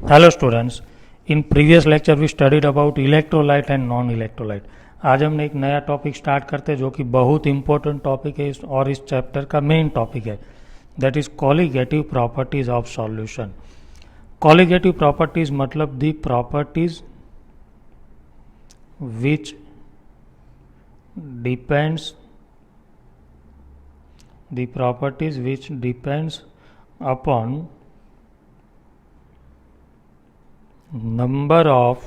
Hello students, in previous lecture we studied about electrolyte and non electrolyte. आज हमने एक नया टॉपिक स्टार्ट करते हैं जो कि बहुत इंपॉर्टेंट टॉपिक है और इस चैप्टर का मेन टॉपिक है, that is colligative properties of solution. Colligative properties मतलब the properties which depends upon number of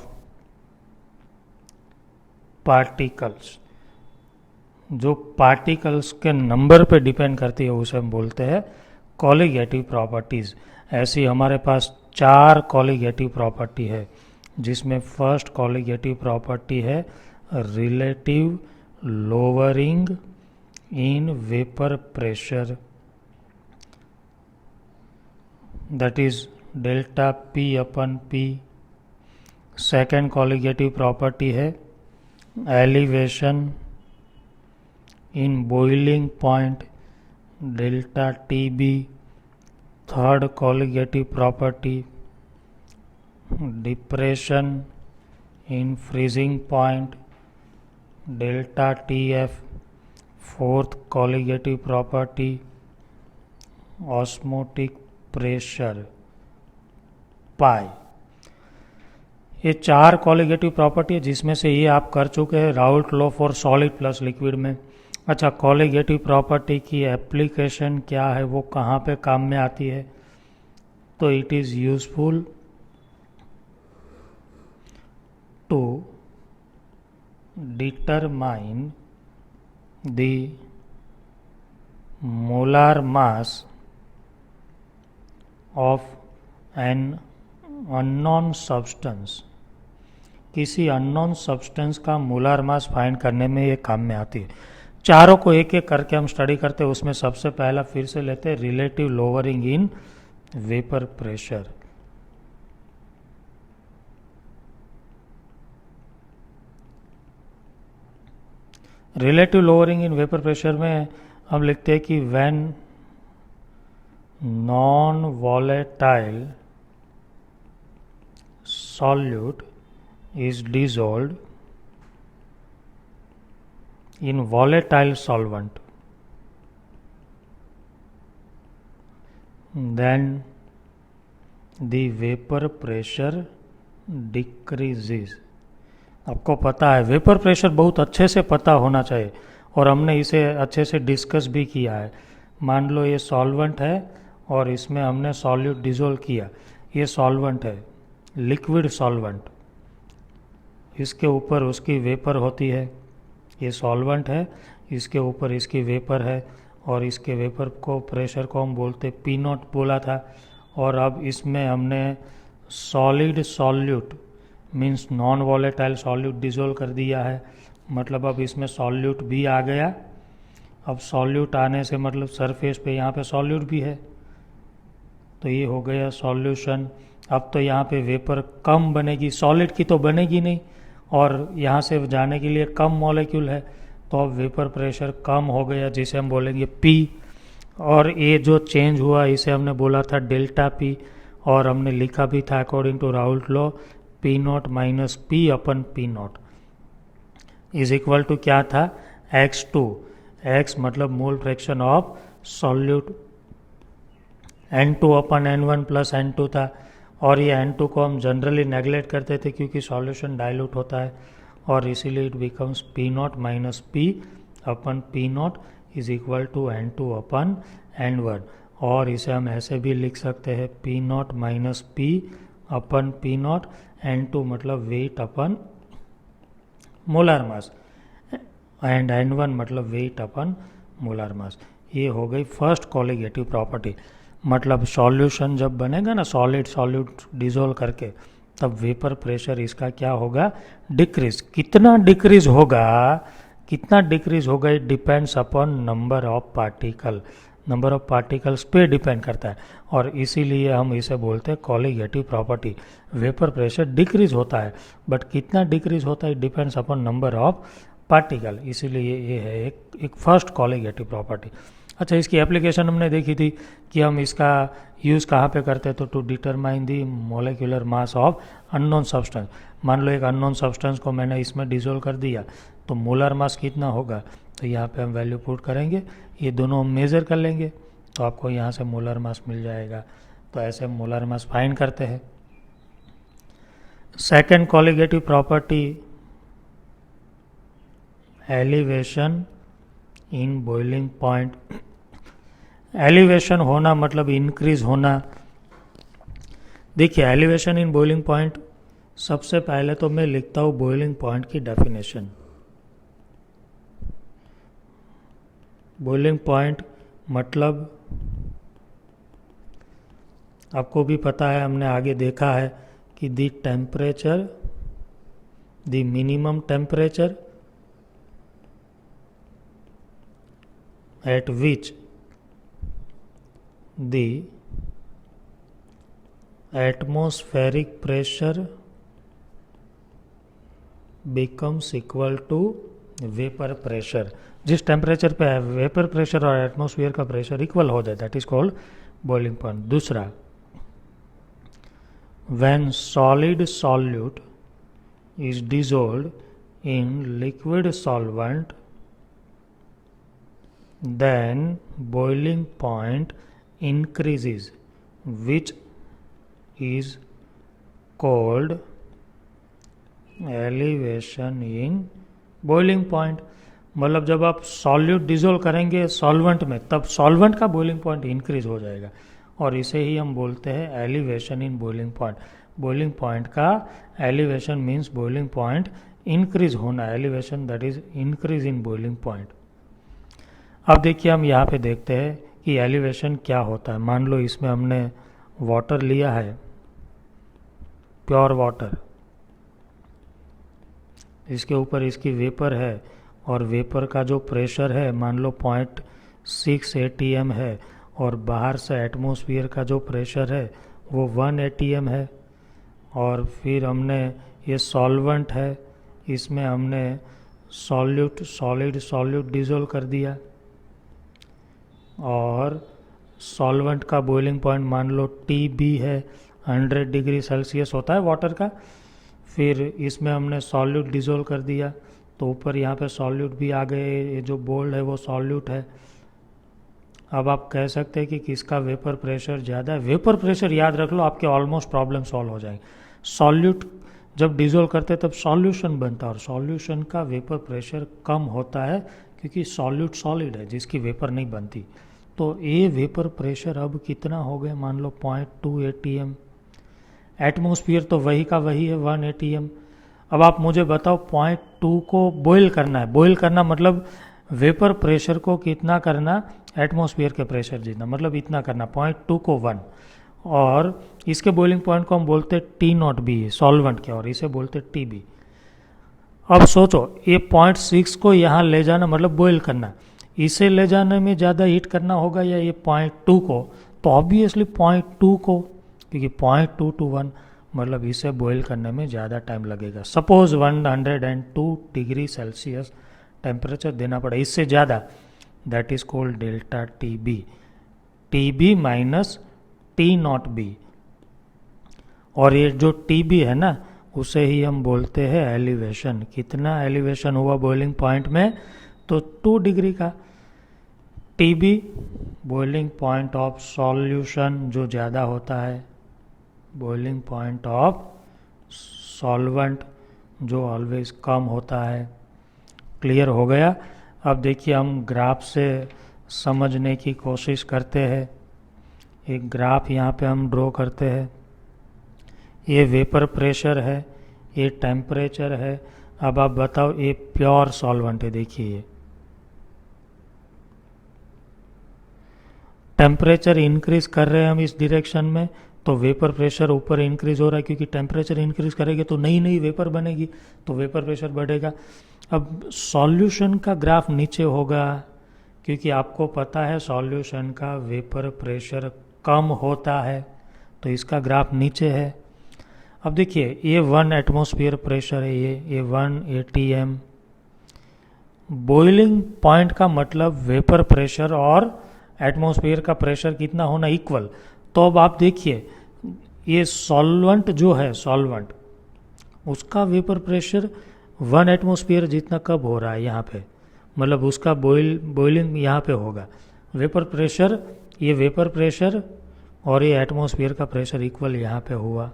particles. जो पार्टिकल्स के नंबर पे डिपेंड करती है उसे हम बोलते हैं कॉलिगेटिव प्रॉपर्टीज़। ऐसी हमारे पास 4 कॉलिगेटिव प्रॉपर्टी है, जिसमें फर्स्ट कॉलिगेटिव प्रॉपर्टी है relative lowering in vapour pressure, that is delta P upon P. Second colligative property है elevation in boiling point, delta T B. Third colligative property depression in freezing point, delta T F. Fourth colligative property osmotic pressure pi. ये 4 colligative property है, जिसमें से ये आप कर चुके हैं Raoult law for solid plus liquid में। अच्छा, कॉलिगेटिव प्रॉपर्टी की एप्लीकेशन क्या है, वो कहाँ पे काम में आती है? तो it is useful to determine the molar mass of an unknown substance. किसी अननोन सब्सटेंस का मोलार मास फाइंड करने में ये काम में आती है। चारों को एक एक करके हम स्टडी करते हैं। उसमें सबसे पहला फिर से लेते हैं relative lowering in vapour pressure. Relative lowering in vapour pressure में हम लिखते हैं कि when non volatile solute is dissolved in volatile solvent, then the vapor pressure decreases। आपको पता है वेपर प्रेशर बहुत अच्छे से पता होना चाहिए, और हमने इसे अच्छे से डिस्कस भी किया है। मान लो ये सॉल्वेंट है और इसमें हमने सॉल्यूट डिसोल्व किया। ये सॉल्वेंट है, लिक्विड सॉल्वेंट, इसके ऊपर उसकी वेपर होती है। ये सॉल्वेंट है, इसके ऊपर इसकी वेपर है, और इसके वेपर को प्रेशर को हम बोलते पी नॉट बोला था। और अब इसमें हमने solid solute means non volatile solute dissolve कर दिया है, मतलब अब इसमें सॉल्यूट भी आ गया। अब सॉल्यूट आने से मतलब सरफेस पे यहाँ पे सॉल्यूट भी है, तो ये हो गया सॉल्यूशन। अब तो यहाँ पे वेपर कम बनेगी, सॉलिड की तो बनेगी नहीं, और यहाँ से जाने के लिए कम मॉलिक्यूल है, तो अब वेपर प्रेशर कम हो गया, जिसे हम बोलेंगे पी। और ये जो चेंज हुआ इसे हमने बोला था डेल्टा पी, और हमने लिखा भी था according to Raoult law P not minus P upon P not is equal to क्या था, x2। x मतलब mole fraction of solute, N2 upon N1 plus N2 था। और ये N2 को हम जनरली नेगलेक्ट करते थे क्योंकि सॉल्यूशन डाइल्यूट होता है, और इसीलिए it becomes P not minus P upon P not is equal to N2 upon N1। और इसे हम ऐसे भी लिख सकते हैं P not minus P upon P not, N2 मतलब weight upon molar mass, and N1 मतलब वेट अपन मोलार मास। ये हो गई फर्स्ट कॉलिगेटिव प्रॉपर्टी। मतलब सॉल्यूशन जब बनेगा ना सॉलिड सॉल्यूट डिसोल्व करके, तब वेपर प्रेशर इसका क्या होगा, डिक्रीज। कितना डिक्रीज होगा, it depends upon number of particle. Number of particles पे डिपेंड करता है, और इसीलिए हम इसे बोलते हैं colligative property. Vapour pressure decrease होता है, बट कितना डिक्रीज होता है, it depends upon number of particle. इसीलिए ये है एक फर्स्ट कॉलिगेटिव प्रॉपर्टी। अच्छा, इसकी एप्लीकेशन हमने देखी थी कि हम इसका यूज़ कहाँ पे करते हैं, तो to determine the molecular mass of unknown substance. मान लो एक अननोन सब्सटेंस को मैंने इसमें डिसोल्व कर दिया, तो मोलर मास कितना होगा, तो यहाँ पे हम वैल्यू पुट करेंगे, ये दोनों हम मेज़र कर लेंगे, तो आपको यहाँ से मोलर मास मिल जाएगा। तो ऐसे हम मोलर मास फाइंड करते हैं। Second colligative property, elevation in boiling point. Elevation होना मतलब इंक्रीज होना। देखिए, एलिवेशन इन बॉइलिंग पॉइंट, सबसे पहले तो मैं लिखता हूँ बॉइलिंग पॉइंट की डेफिनेशन। बॉइलिंग पॉइंट मतलब आपको भी पता है, हमने आगे देखा है कि the temperature, the minimum temperature at which the atmospheric pressure becomes equal to vapour pressure. जिस टेम्परेचर पे वेपर प्रेशर और एटमॉस्फेयर का प्रेशर इक्वल हो जाए, that is called boiling point. दूसरा, when solid solute is dissolved in liquid solvent, then boiling point increases, which is called elevation in boiling point। मतलब जब आप सॉल्यूट डिसॉल्व करेंगे solvent में, तब सॉल्वेंट का बॉइलिंग पॉइंट इंक्रीज हो जाएगा, और इसे ही हम बोलते हैं elevation in boiling point. Boiling point का elevation means boiling point increase होना, elevation that is increase in boiling point. अब देखिए, हम यहाँ पे देखते हैं कि एलिवेशन क्या होता है। मान लो इसमें हमने वाटर लिया है, प्योर वाटर, इसके ऊपर इसकी वेपर है, और वेपर का जो प्रेशर है मान लो 0.6 atm है, और बाहर से एटमॉस्फेयर का जो प्रेशर है वो 1 atm है। और फिर हमने ये सॉल्वेंट है, इसमें हमने सॉल्यूट डिसॉल्व कर दिया, और सॉल्वेंट का बॉइलिंग पॉइंट मान लो TB है, 100 डिग्री सेल्सियस होता है वाटर का। फिर इसमें हमने सॉल्यूट डिसॉल्व कर दिया, तो ऊपर यहाँ पे सॉल्यूट भी आ गए, ये जो बोल्ड है वो सॉल्यूट है। अब आप कह सकते हैं कि किसका वेपर प्रेशर ज़्यादा है। वेपर प्रेशर याद रख लो, आपके ऑलमोस्ट प्रॉब्लम सॉल्व हो जाएंगे। सॉल्यूट जब डिसॉल्व करते हैं तब सॉल्यूशन बनता है, और सॉल्यूशन का वेपर प्रेशर कम होता है, क्योंकि सॉल्यूट सॉलिड है जिसकी वेपर नहीं बनती। तो ये वेपर प्रेशर अब कितना हो गया, मान लो 0.2 atm। एटमॉस्फेयर तो वही का वही है, 1 atm। अब आप मुझे बताओ 0.2 को बॉयल करना है। बॉयल करना मतलब वेपर प्रेशर को कितना करना, एटमॉस्फेयर के प्रेशर जितना, मतलब इतना करना, 0.2 को 1। और इसके बॉइलिंग पॉइंट को हम बोलते हैं T0B सॉल्वेंट के, और इसे बोलते TB। अब सोचो, ये 0.6 को यहाँ ले जाना मतलब बॉयल करना, इसे ले जाने में ज़्यादा हीट करना होगा या ये 0.2 को, तो ऑब्वियसली 0.2 को, क्योंकि 0.2 to 1 मतलब इसे बॉयल करने में ज़्यादा टाइम लगेगा। सपोज 102 डिग्री सेल्सियस टेम्परेचर देना पड़ा, इससे ज़्यादा, that is called delta TB minus T0B। और ये जो TB है ना, उसे ही हम बोलते हैं एलिवेशन। कितना एलिवेशन हुआ बॉइलिंग पॉइंट में, तो 2 डिग्री का। TB boiling point of solution जो ज़्यादा होता है, बॉइलिंग पॉइंट ऑफ सॉल्वेंट जो ऑलवेज कम होता है। क्लियर हो गया। अब देखिए, हम ग्राफ से समझने की कोशिश करते हैं। एक ग्राफ यहाँ पे हम ड्रॉ करते हैं। ये वेपर प्रेशर है, ये टेम्परेचर है। अब आप बताओ, ये प्योर सॉल्वेंट है, देखिए टेम्परेचर इंक्रीज कर रहे हैं हम इस डायरेक्शन में, तो वेपर प्रेशर ऊपर इंक्रीज हो रहा है, क्योंकि टेम्परेचर इंक्रीज करेंगे तो नई नई वेपर बनेगी, तो वेपर प्रेशर बढ़ेगा। अब सॉल्यूशन का ग्राफ नीचे होगा, क्योंकि आपको पता है सॉल्यूशन का वेपर प्रेशर कम होता है, तो इसका ग्राफ नीचे है। अब देखिए, ये 1 एटमॉस्फेयर प्रेशर है, ये 1 atm। बॉइलिंग पॉइंट का मतलब वेपर प्रेशर और एटमॉस्फेयर का प्रेशर कितना होना इक्वल। तो अब आप देखिए ये सॉल्वेंट जो है, सॉल्वेंट उसका वेपर प्रेशर 1 एटमॉस्फेयर जितना कब हो रहा है यहाँ पे, मतलब उसका बॉइलिंग यहाँ पे होगा। वेपर प्रेशर, ये वेपर प्रेशर और ये एटमॉस्फेयर का प्रेशर इक्वल यहाँ पे हुआ,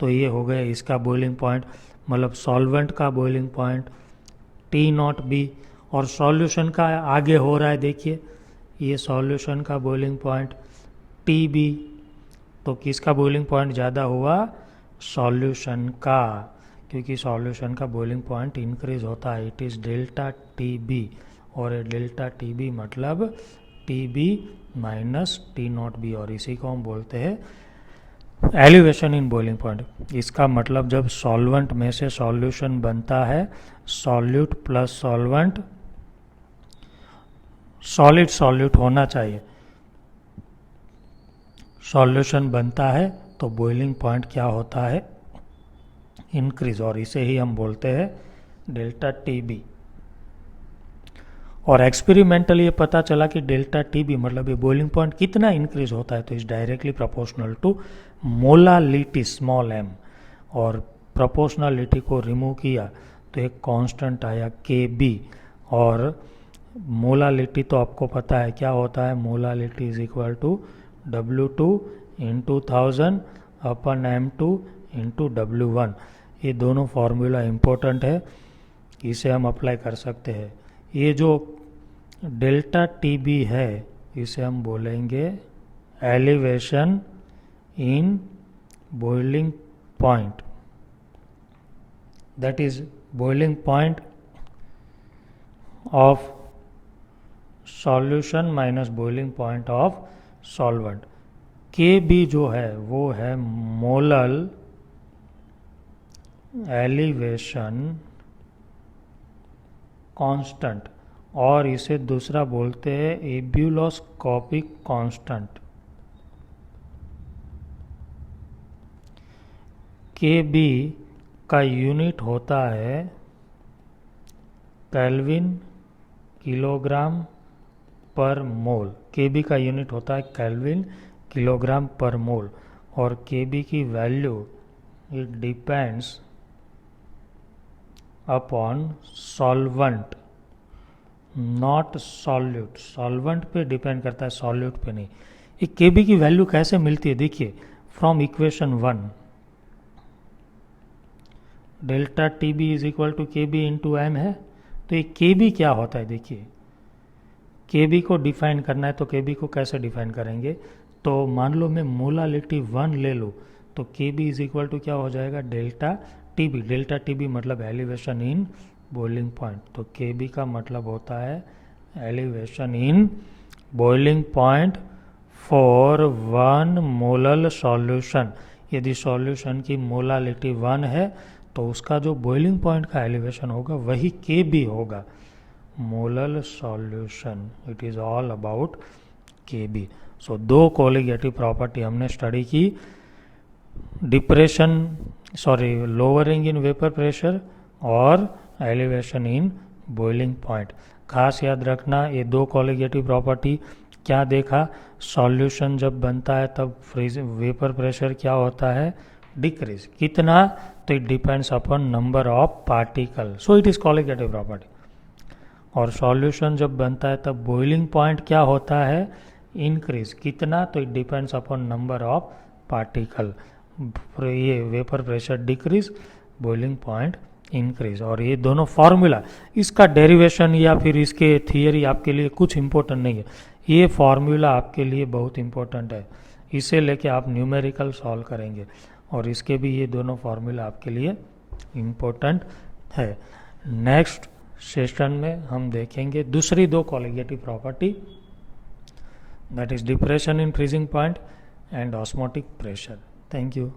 तो ये हो गया इसका बॉइलिंग पॉइंट, मतलब सॉल्वेंट का बॉइलिंग पॉइंट T0B। और सॉल्यूशन का आगे हो रहा है, देखिए ये सॉल्यूशन का बॉइलिंग पॉइंट TB। तो किसका बॉइलिंग पॉइंट ज़्यादा हुआ? सॉल्यूशन का, क्योंकि सॉल्यूशन का बॉइलिंग पॉइंट इंक्रीज होता है, इट इज़ डेल्टा TB। और डेल्टा TB मतलब TB माइनस T0B, और इसी को हम बोलते हैं एलिवेशन इन बॉइलिंग पॉइंट। इसका मतलब जब सॉल्वेंट में से सॉल्यूशन बनता है, solute plus solvent, solid solute होना चाहिए, सॉल्यूशन बनता है तो बॉइलिंग पॉइंट क्या होता है? इंक्रीज, और इसे ही हम बोलते हैं डेल्टा TB। और एक्सपेरिमेंटली ये पता चला कि डेल्टा TB मतलब ये बॉइलिंग पॉइंट कितना इंक्रीज होता है, तो is directly proportional to molality small m। और प्रोपोर्शनलिटी को रिमूव किया तो एक कांस्टेंट आया KB। और मोलालिटी तो आपको पता है क्या होता है, molality is equal to W2 into 1000 upon M2 into W1। ये दोनों फार्मूला इम्पोर्टेंट है, इसे हम अप्लाई कर सकते हैं। ये जो डेल्टा TB है इसे हम बोलेंगे elevation in boiling point, that is boiling point of solution minus boiling point of solvent. KB जो है वो है मोलल एलिवेशन कांस्टेंट, और इसे दूसरा बोलते हैं एब्यूलोस्कोपिक कांस्टेंट। KB का यूनिट होता है केल्विन किलोग्राम पर मोल। KB का यूनिट होता है केल्विन किलोग्राम पर मोल। और KB की value it depends upon solvent not solute. Solvent पे डिपेंड करता है, सॉल्यूट पे नहीं। ये KB की वैल्यू कैसे मिलती है, देखिए from equation 1 delta TB is equal to KB into M है। तो ये KB क्या होता है, देखिए KB को डिफाइन करना है तो KB को कैसे डिफाइन करेंगे, तो मान लो मैं मोलालिटी 1 ले लूँ तो KB इज इक्वल टू क्या हो जाएगा, डेल्टा TB। डेल्टा TB मतलब एलिवेशन इन बॉइलिंग पॉइंट, तो KB का मतलब होता है elevation in boiling point for 1 molal solution. यदि सॉल्यूशन की मोलालिटी 1 है तो उसका जो बॉइलिंग पॉइंट का एलिवेशन होगा वही KB होगा, molal solution. It is all about KB। सो दो कोलिगेटिव प्रॉपर्टी हमने स्टडी की, लोअरिंग इन वेपर प्रेशर और एलिवेशन इन बॉइलिंग पॉइंट। खास याद रखना ये दो कोलिगेटिव प्रॉपर्टी। क्या देखा, सॉल्यूशन जब बनता है तब वेपर प्रेशर क्या होता है, डिक्रीज। कितना, तो it depends upon number of particle, so it is colligative property. और सॉल्यूशन जब बनता है तब बॉइलिंग पॉइंट क्या होता है, इंक्रीज। कितना, तो it depends upon number of particle. ये vapour pressure decrease, boiling point increase. और ये दोनों फार्मूला, इसका डेरिवेशन या फिर इसके थियरी आपके लिए कुछ इंपॉर्टेंट नहीं है, ये फार्मूला आपके लिए बहुत इंपॉर्टेंट है। इसे लेके आप न्यूमेरिकल सॉल्व करेंगे और इसके भी ये दोनों फार्मूला आपके लिए इम्पोर्टेंट है। नेक्स्ट सेशन में हम देखेंगे दूसरी दो colligative property, that is depression in freezing point and osmotic pressure. Thank you.